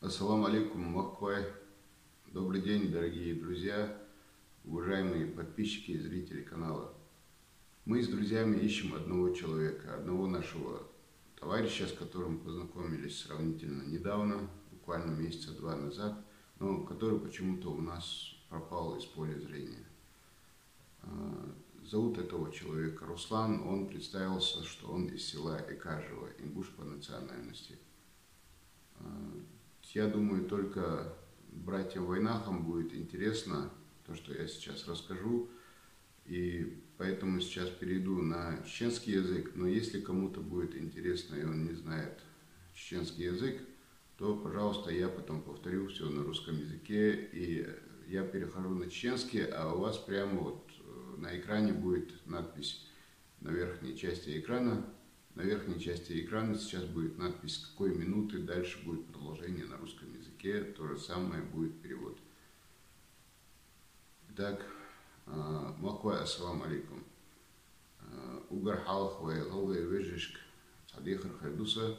Ассаламу алейкум, Махквай. Добрый день, дорогие друзья, уважаемые подписчики и зрители канала. Мы с друзьями ищем одного человека, одного нашего товарища, с которым познакомились сравнительно недавно, буквально месяца два назад, но который почему-то у нас пропал из поля зрения. Зовут этого человека Руслан, он представился, что он из села Экажево, ингуш по национальности. Я думаю, только братьям Войнахам будет интересно то, что я сейчас расскажу, и поэтому сейчас перейду на чеченский язык, но если кому-то будет интересно и он не знает чеченский язык, то, пожалуйста, я потом повторю все на русском языке, и я перехожу на чеченский, а у вас прямо вот на экране будет надпись на верхней части экрана. На верхней части экрана сейчас будет надпись, с какой минуты дальше будет продолжение на русском языке. То же самое будет перевод. Итак, Махквай, ассаламу алейкум. Угар халх вайлхалга вежишк цадихар хайдуса.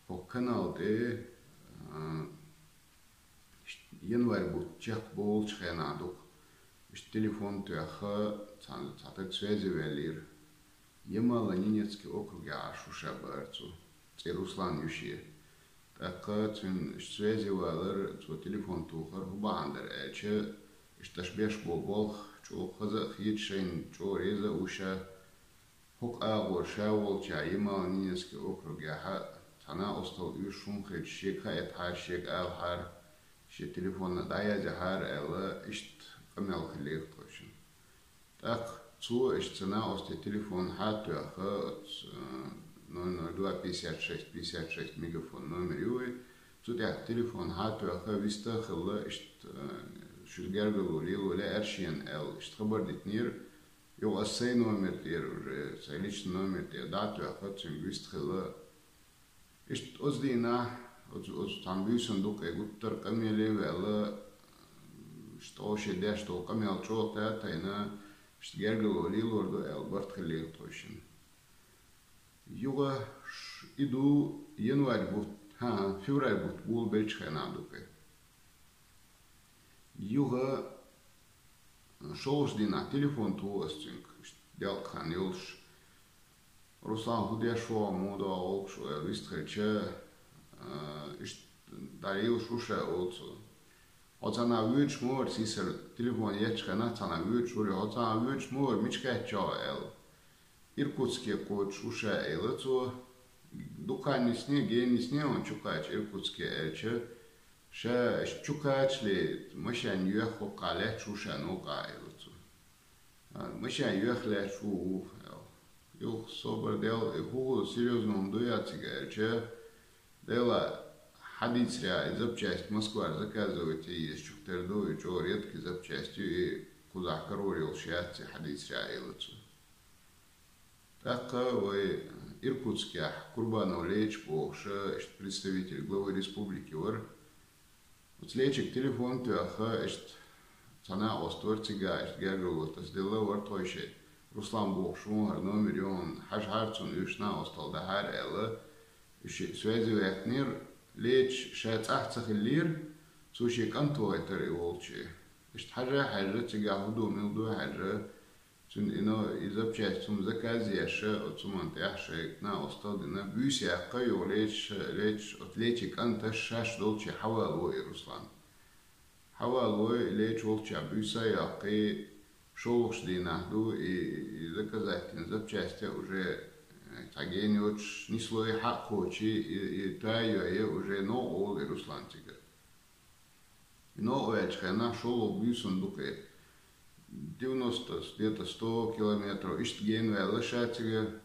По каналде январь будет чех бол чхенадук. Телефон туяха цатак связи велир. Ямало-Ненецкий округ Ашуша Барцу, це Руслан Юши. Так цвин связывалар цво телефон тухар хубандер эльче, ишташбеш болболх, чо хаза хитшейн, чо реза уша, хук агор шавол ча Ямало-Ненецкий округ Яха, цана остал юшум хит шек хаят хар шек ал хар, ше телефон дая захар элла ишт камел хлех точно. Так цу цена осте телефон хатуаха 002 56 56 мегафон номер юй. Цутях телефон хатуаха виста хла шульгергал лилу ля аршин эл хабар дитнир. Йо ассей номер тир уже личный номер тир датуаха цим вист хла. Оздина оз там висен дук эгуттар камеле вела что шеде что камел чота тайна Штгергал Лилорду Элбарт Халил точно. Юга иду январь будет, февраль будет, бул бельчхенадуке. Юга шоуждина телефон туостинг, делкхан юлш. Руслан худяшо мода олкшо, вистхача, дарил шуша олцо. Оцана вüç mor siser telefon yetchkana цана вüç ури оцана вüç mor мичкача эл. Иркутске код шуша элцо дуканисне генисне он чукач иркутске элче ша чукачли машан юхо кале шуша ну кайлцо. Машан юхле шу юх собор дел ху серьезно дуяцига элче дела Хадицря запчасть Москва заказывайте есть чухтерду и чего редкие запчасти и куда корорил счастье Хадицря илцу. Так вы Иркутске Курбанов Леч Богша представитель главы республики вор. Вот лечик телефон туаха цана остворцига гергал вот сделал вор тойше Руслан Богшун номер он хашхарцун юшна остал дахар элла связи вектнир ليش شات أحسخ اللير سوشي كنتو يتري والشي إشت حاجة تجاهدو ميلدو حاجة تون إنه إذا بشيء تون زكازي أشياء أو تون أنت أحشي نا أستخدنا بيسي أقيو ليش أتليتي كنت شاش دولشي حوالوي رسلان حوالوي ليش والشي بيسي أقي شوش دي نهدو إذا كذاكتين إذا بشيء уже Тагени уж не слой хакочи и таю я уже но оле Руслантига. Но эчхена шел бюсон дуке 90 где-то 100 километров иштген велашатига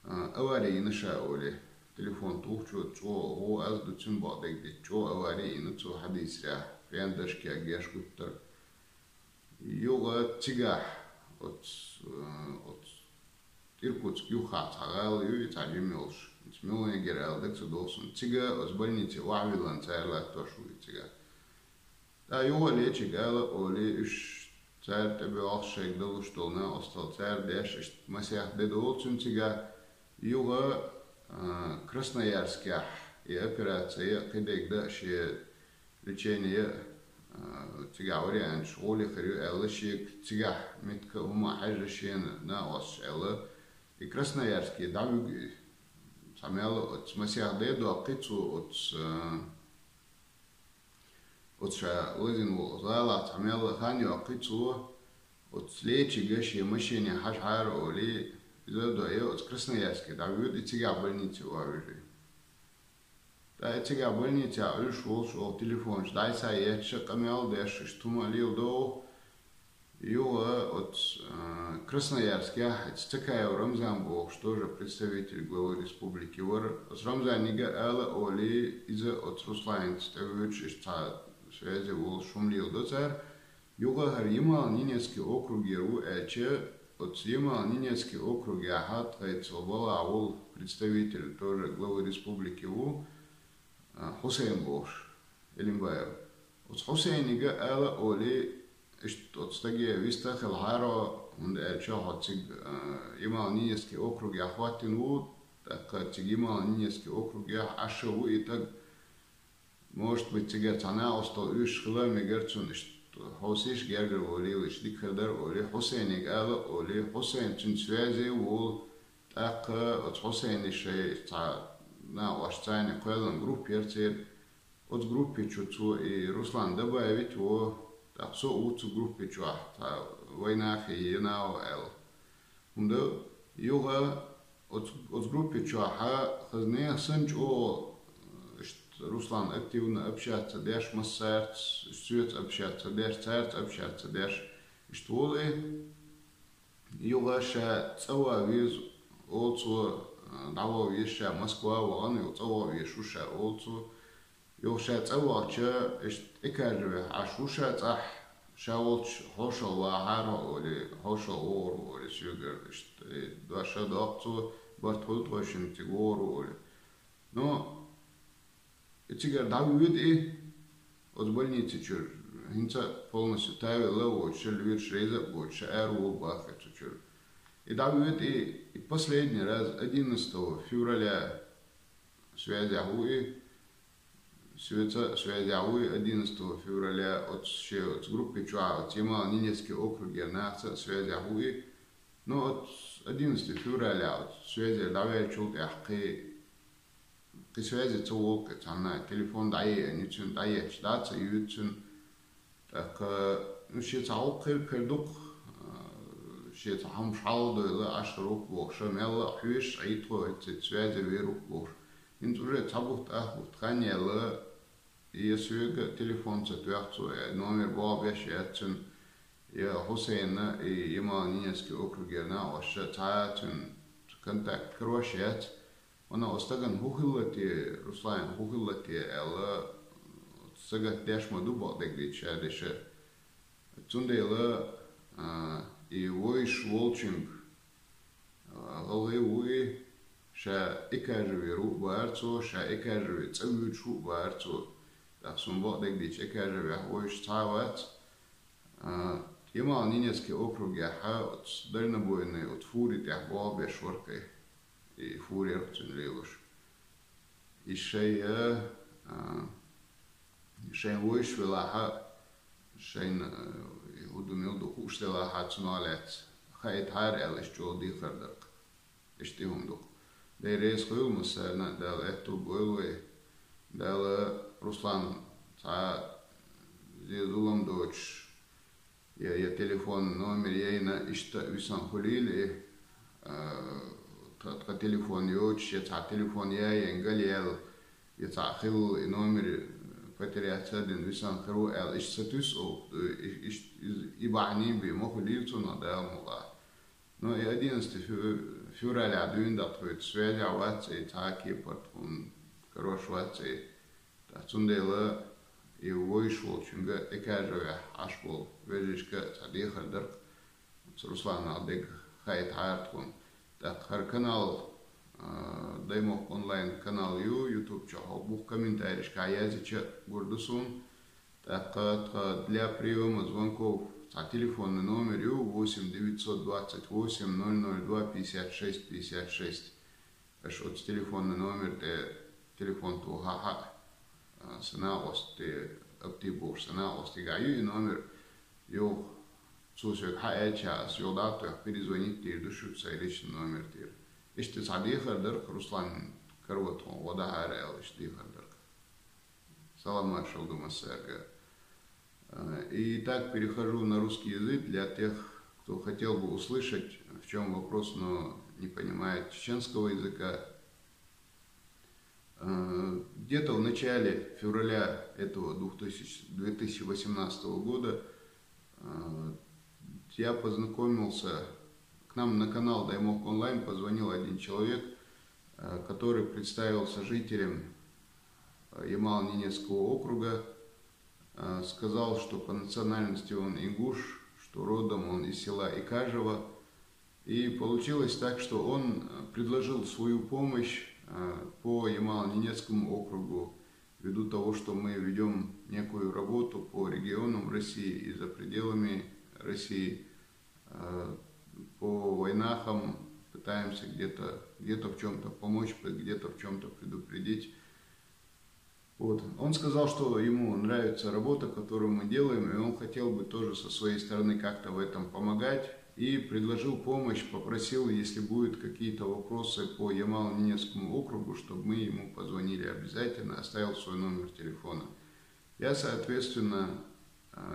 аварии на шауле телефон тухчу чо о аз дуцин бодек де чо аварии на цо хадисря фендашки агешкуттар йога тига от Иркутск юха цагал юи цагимилш. Смелый герал дексу долсон. Тига из больницы Уавилан царла тошу тига. Да юга лечи гала оли иш царь тебе алшек дал что на остал царь деш масях дедолцун тига юга Красноярске и операция кидек да ши лечение تيجا وريان شغولي خريو ألا شيك تيجا متك هما حاجة شين ناقص ألا يكرسنا يارسكي دعو تعمل أت مسيح ديدو أقيتو أت لازم وغالا تعمل خانيو أقيتو أت ليتشي قشي مشيني حاج حار أولي زادو أيو أت كرسنا يارسكي دعو تيجا بلنيتي وعوجي دا تيجا بلنيتي أولي شغل تليفون دايسا يتشي قميال داش اشتوما ليل دو Юла от Красноярска, такая Рамзан Бог, тоже представитель главы республики Вор. С Рамзанига Элла Оли из от Руслан Ставич связи вол шумлил до царь. Юга Ямал Нинецкий округ Еру Эче, от Ямал Нинецкий округ Яхат, Айцелбала Авол, представитель тоже главы республики Ву, Хусейн Бош, Элимбаев. От Хусейнига Элла Оли отстаги вистахел харо und hat sich immer Ninieski okrug ja hvatin u, так тиг immer Ninieski okrug ja asche u и так может быть тигер цана остал 3 километр цун хосиш гергер оли лиш дикхер оли Хусейник ала оли Хусейн цун связи у так от Хусейн шей та на ваштайне квелен группертер от группе чуцу и Руслан добавить о так со уцу группе чуа та война хиена эл ундо юга от группе чуа ха хазне санч о Руслан активно общаться деш массерц стюет общаться деш церц общаться деш штоле юга ша цава виз олцу даво виша Москва ван цава вишуша олцу يوشات أوقات إكار عشوشات شاولش هوشل وعارة ولا هوشل أور ولا شجر دوشة دقطو برتقول توشن تجور ولا نو تيجر دعوة إيه أزبالني تيجر هنتا полностью тавила вот шельвир шреза вот шаэру бахать тиджер и дعوة إيه и последний раз 11 февраля связи ахуи связи ауи 11 февраля от группы ЧУА, от Ямал Нинецкий округ Ернахца, связи ауи, но от 11 февраля от связи давай чулт яхки связи цуолка, там телефон дае, ничун дае, чдаться ютун, так, ну, ще цаол кырдук, ще цахам шалду, или аш рук бог, шамела хвиш, айтро, связи вирук бог. Интуже цабухт ахбухт ханела и свега телефон цатвяхцу номер бабяш ятцун я Хусейна и Ямал Нинецкий округ Ерна оша таятун контакт крош ят она остаган хухиллати Руслан хухиллати эла сагат дяшма дуба дегдича деше цундела и войш волчинг голы уи شا إكاجوي رو بارتو شا إكاجوي تسوي شو بارتو تحسن بعضك ديش إكاجوي هوش تعوات يما نينيسكي أوكرو جاحا درنا بويني وتفوري تحبوا بشوركي يفوري رقتن ليلوش الشيء شين ويش ولاحا شين يهودو ميلدو خوش تلاحا تنالات خايت هار إلش جو دي خردق اشتيهم دوك de reis hulmus na del etu boilwe del Ruslan ta zulam doç ya telefon номер ейна ишта висан хулили та телефон yoç ya ta telefon ya engalel ya ta khil номер потеряться один висан хру эл иш сатус о иш ибани би мохулилцу на да мула но и 11 февраля двиндатвит связи ават и таки потом хорош ват и тацундела и вышел чунга экажовя ашбол вежишка тадихар дарк Руслан алдек хайт хартун так хар канал даймо онлайн канал YouTube чахал бух комментарийшка языча гурдусун так для приема звонков телефонный номер 8 928 002 56 56. Аж от телефонный номер телефон тугаха сына ости активбур сына остигаю и номер ё сусек хаэчас ёдату перезвонить тир душутся личный номер тир. Иште садихар дырк Руслан Карватон вода харел иштихар дырк. Салам ашалду масерга. И так перехожу на русский язык для тех, кто хотел бы услышать, в чем вопрос, но не понимает чеченского языка. Где-то в начале февраля этого 2018 года я познакомился, к нам на канал Даймок Онлайн позвонил один человек, который представился жителем Ямало-Ненецкого округа, сказал, что по национальности он ингуш, что родом он из села Икажево. И получилось так, что он предложил свою помощь по Ямало-Ненецкому округу, ввиду того, что мы ведем некую работу по регионам России и за пределами России, по войнахам, пытаемся где-то в чем-то помочь, где-то в чем-то предупредить. Вот. Он сказал, что ему нравится работа, которую мы делаем, и он хотел бы тоже со своей стороны как-то в этом помогать. И предложил помощь, попросил, если будут какие-то вопросы по Ямало-Ненецкому округу, чтобы мы ему позвонили обязательно, оставил свой номер телефона. Я, соответственно,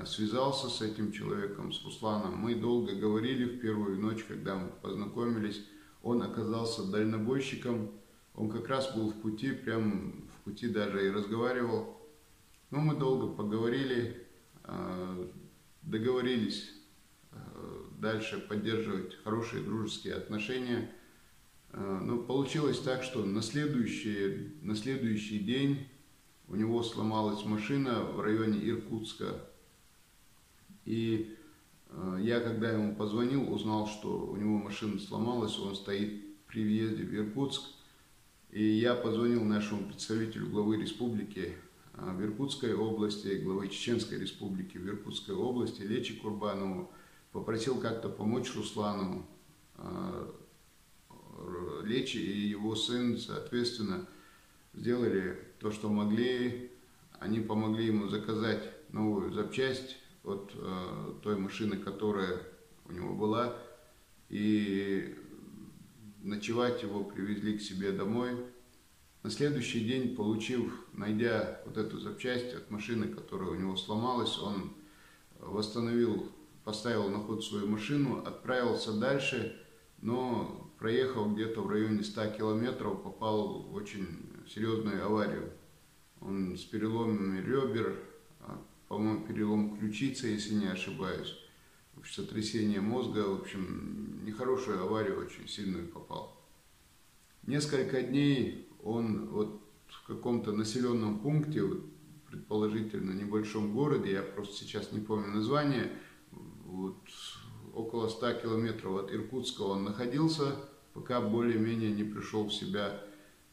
связался с этим человеком, с Русланом. Мы долго говорили в первую ночь, когда мы познакомились. Он оказался дальнобойщиком, он как раз был в пути, прям в пути даже и разговаривал. Но мы долго поговорили, договорились дальше поддерживать хорошие дружеские отношения. Но получилось так, что на следующий день у него сломалась машина в районе Иркутска. И я, когда ему позвонил, узнал, что у него машина сломалась, он стоит при въезде в Иркутск. И я позвонил нашему представителю главы республики в Иркутской области, главы Чеченской республики в Иркутской области, Лечи Курбанову, попросил как-то помочь Руслану. Лечи и его сын, соответственно, сделали то, что могли. Они помогли ему заказать новую запчасть от той машины, которая у него была, и ночевать его привезли к себе домой. На следующий день, найдя вот эту запчасть от машины, которая у него сломалась, он восстановил, поставил на ход свою машину, отправился дальше, но проехал где-то в районе 100 километров, попал в очень серьезную аварию. Он с переломами ребер, по-моему, перелом ключицы, если не ошибаюсь, сотрясение мозга, в общем, нехорошую аварию очень сильную попал. Несколько дней он вот в каком-то населенном пункте, предположительно небольшом городе, я просто сейчас не помню название, вот около 100 километров от Иркутска он находился, пока более-менее не пришел в себя.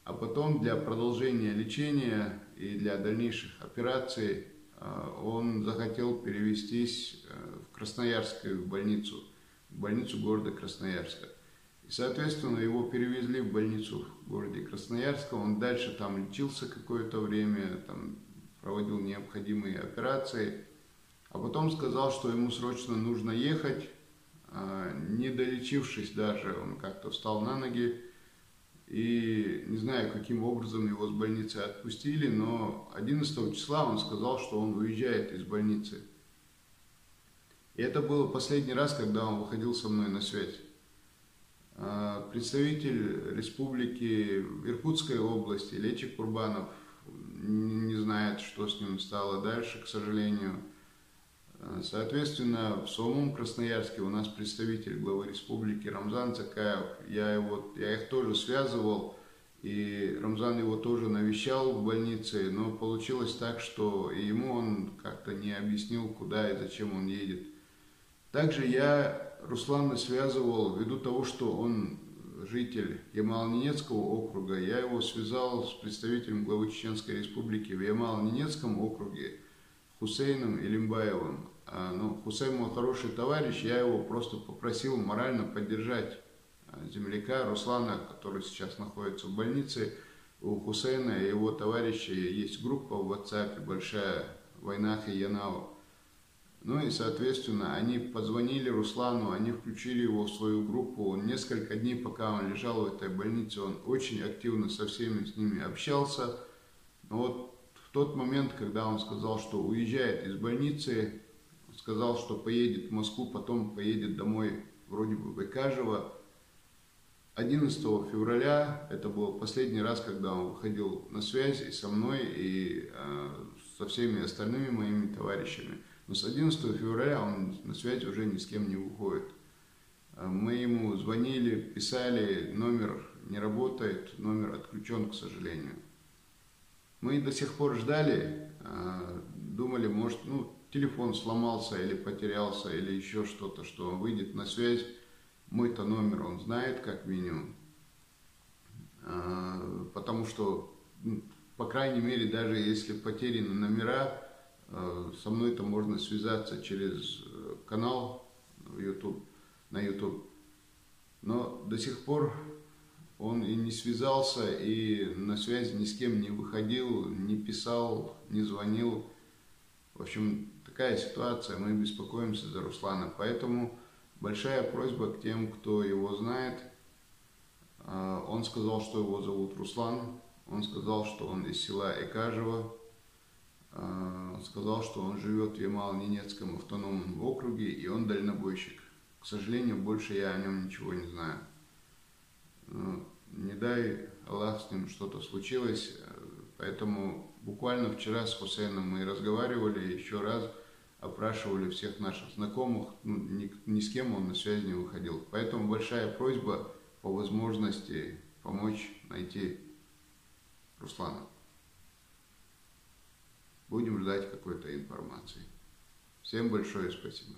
А потом для продолжения лечения и для дальнейших операций он захотел перевестись в Красноярскую больницу города Красноярска. И, соответственно, его перевезли в больницу в городе Красноярска. Он дальше там лечился какое-то время, там проводил необходимые операции. А потом сказал, что ему срочно нужно ехать. Не долечившись даже, он как-то встал на ноги. И не знаю, каким образом его с больницы отпустили, но 11 числа он сказал, что он уезжает из больницы. И это было последний раз, когда он выходил со мной на связь. Представитель республики Иркутской области, Лечи Курбанов, не знает, что с ним стало дальше, к сожалению. Соответственно, в самом Красноярске у нас представитель главы республики Рамзан Цакаев. Я их тоже связывал, и Рамзан его тоже навещал в больнице, но получилось так, что ему он как-то не объяснил, куда и зачем он едет. Также я Руслана связывал, ввиду того, что он житель Ямало-Ненецкого округа, я его связал с представителем главы Чеченской республики в Ямало-Ненецком округе, Хусейном Илимбаевым. Хусейн мой хороший товарищ, я его просто попросил морально поддержать земляка Руслана, который сейчас находится в больнице. у Хусейна и его товарищей есть группа в WhatsApp, большая «Война Хаянау». Ну и, соответственно, они позвонили Руслану, они включили его в свою группу. Он несколько дней, пока он лежал в этой больнице, он очень активно со всеми с ними общался. Но вот в тот момент, когда он сказал, что уезжает из больницы, сказал, что поедет в Москву, потом поедет домой вроде бы в Экажево. 11 февраля, это был последний раз, когда он выходил на связь и со мной, и со всеми остальными моими товарищами. Но с 11 февраля он на связь уже ни с кем не выходит. Мы ему звонили, писали, номер не работает, номер отключен, к сожалению. Мы до сих пор ждали, думали, может, телефон сломался или потерялся, или еще что-то, что он выйдет на связь. Мой-то номер он знает, как минимум. Потому что, по крайней мере, даже если потеряны номера, со мной-то можно связаться через канал на YouTube. Но до сих пор он и не связался, и на связь ни с кем не выходил, не писал, не звонил. В общем, такая ситуация, мы беспокоимся за Руслана. Поэтому большая просьба к тем, кто его знает. Он сказал, что его зовут Руслан. Он сказал, что он из села Экажево. Сказал, что он живет в Ямало-Ненецком автономном округе, и он дальнобойщик. К сожалению, больше я о нем ничего не знаю. Не дай Аллах, с ним что-то случилось. Поэтому буквально вчера с Хусейном мы разговаривали, еще раз опрашивали всех наших знакомых. Ни с кем он на связь не выходил. Поэтому большая просьба по возможности помочь найти Руслана. Будем ждать какой-то информации. Всем большое спасибо.